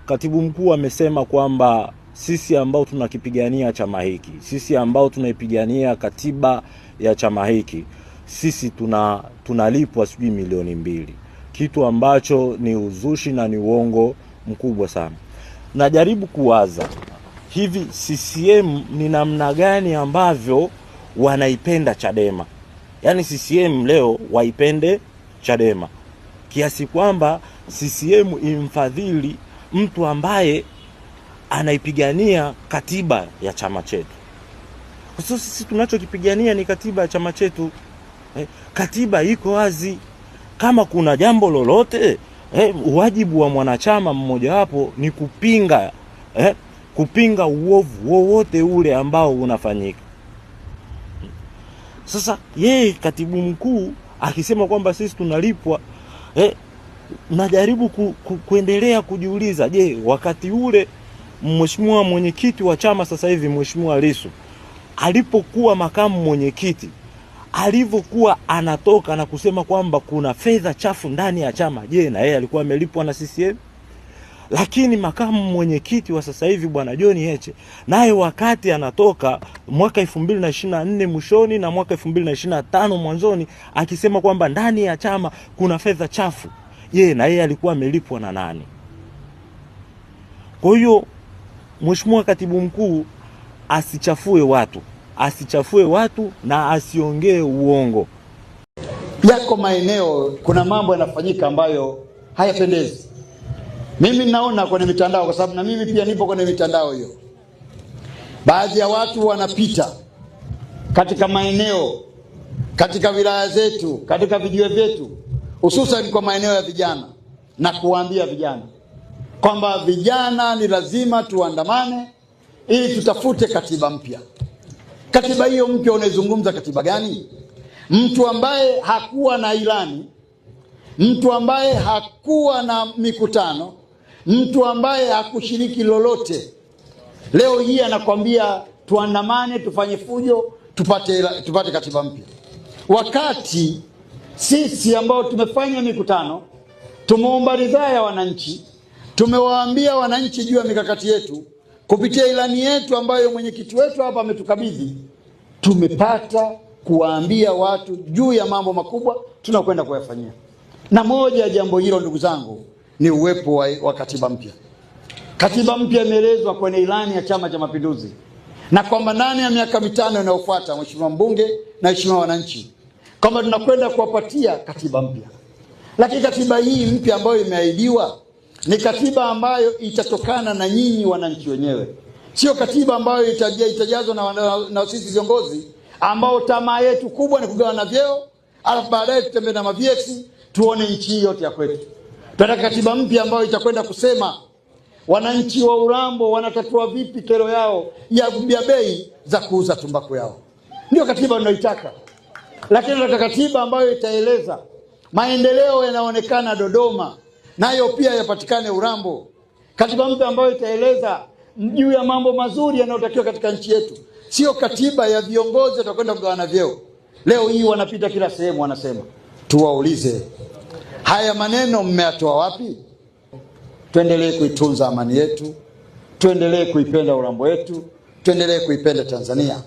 Katibu mkuu amesema kwamba sisi ambao tunakipigania chama hiki, sisi ambao tunaipigania katiba ya chama hiki, sisi tunalipwa sijui milioni 2, kitu ambacho ni uzushi na ni uongo mkubwa sana. Najaribu kuwaza hivi, CCM ni namna gani ambavyo wanaipenda Chadema? Yaani CCM leo waipende Chadema kiasi kwamba CCM imfadhili mtu ambaye anaipigania katiba ya chama chetu. Kwa sababu sisi tunachokipigania ni katiba ya chama chetu. Katiba iko wazi. Kama kuna jambo lolote, wajibu wa mwanachama mmoja wapo ni kupinga uovu wowote ule ambao unafanyika. Sasa yeye katibu mkuu akisema kwamba sisi tunalipwa, najaribu kuendelea kujiuliza, je, wakati ule mheshimiwa mwenyekiti wa chama sasa hivi Mheshimiwa Lissu alipokuwa makamu mwenyekiti, alivyokuwa anatoka na kusema kwamba kuna fedha chafu ndani ya chama, je, na yeye alikuwa amelipwa na CCM? Lakini makamu mwenyekiti wa sasa hivi Bwana John Heche, naye wakati anatoka mwaka 2024 mwishoni na mwaka 2025 mwanzoni akisema kwamba ndani ya chama kuna fedha chafu, je, na yeye alikuwa amelipwa na nani? Kwa hiyo Mheshimiwa Katibu Mkuu asichafue watu na asiongee uongo. Yako maeneo kuna mambo yanafanyika ambayo hayapendezi. Mimi naona kwenye mitandao, kwa sababu na mimi pia nipo kwenye mitandao hiyo. Baadhi ya watu wanapita katika maeneo, katika wilaya zetu, katika vijiwe vyetu, hususan kwa maeneo ya vijana, na kuwaambia vijana kwamba vijana ni lazima tuandamane ili tutafute katiba mpya. Katiba hiyo mpya unaizungumza katiba gani? Mtu ambaye hakuwa na ilani, mtu ambaye hakuwa na mikutano, mtu ambaye hakushiriki lolote, leo hii anakwambia tuandamane, tufanye fujo, tupate katiba mpya. Wakati sisi ambao tumefanya mikutano, tumeomba ridhaa ya wananchi, tumewaambia wananchi juu ya mikakati yetu kupitia ilani yetu ambayo mwenyekiti wetu hapa ametukabidhi, tumepata kuwaambia watu juu ya mambo makubwa tunakwenda kuyafanyia. Na moja ya jambo hilo, ndugu zangu, ni uwepo wa katiba mpya. Katiba mpya imeelezwa kwenye ilani ya Chama cha Mapinduzi, na kwamba ndani ya miaka 5 inayofuata, mheshimiwa mbunge na mheshimiwa wananchi, kwamba tunakwenda kuwapatia katiba mpya. Lakini katiba hii mpya ambayo imeahidiwa ni katiba ambayo itatokana na nyinyi wananchi wenyewe. Sio katiba ambayo itajazwa na sisi viongozi ambao tamaa yetu kubwa ni kugawana vyeo, alafu baadaye tutembee na maviesi tuone nchi yote ya kwetu. Tunataka katiba mpya ambayo itakwenda kusema wananchi wa Urambo wanatatua vipi kero yao ya bei za kuuza tumbaku yao. Ndio katiba tunayoitaka. Lakini tunataka katiba ambayo itaeleza maendeleo yanaonekana Dodoma, nayo pia yapatikane Urambo. Katiba mpya ambayo itaeleza juu ya mambo mazuri yanayotakiwa katika nchi yetu. Sio katiba ya viongozi watakwenda kugawana vyeo. Leo hii wanapita kila sehemu wanasema. Tuwaulize, haya maneno mmeyatoa wapi? Tuendelee kuitunza amani yetu, tuendelee kuipenda Urambo wetu, tuendelee kuipenda Tanzania.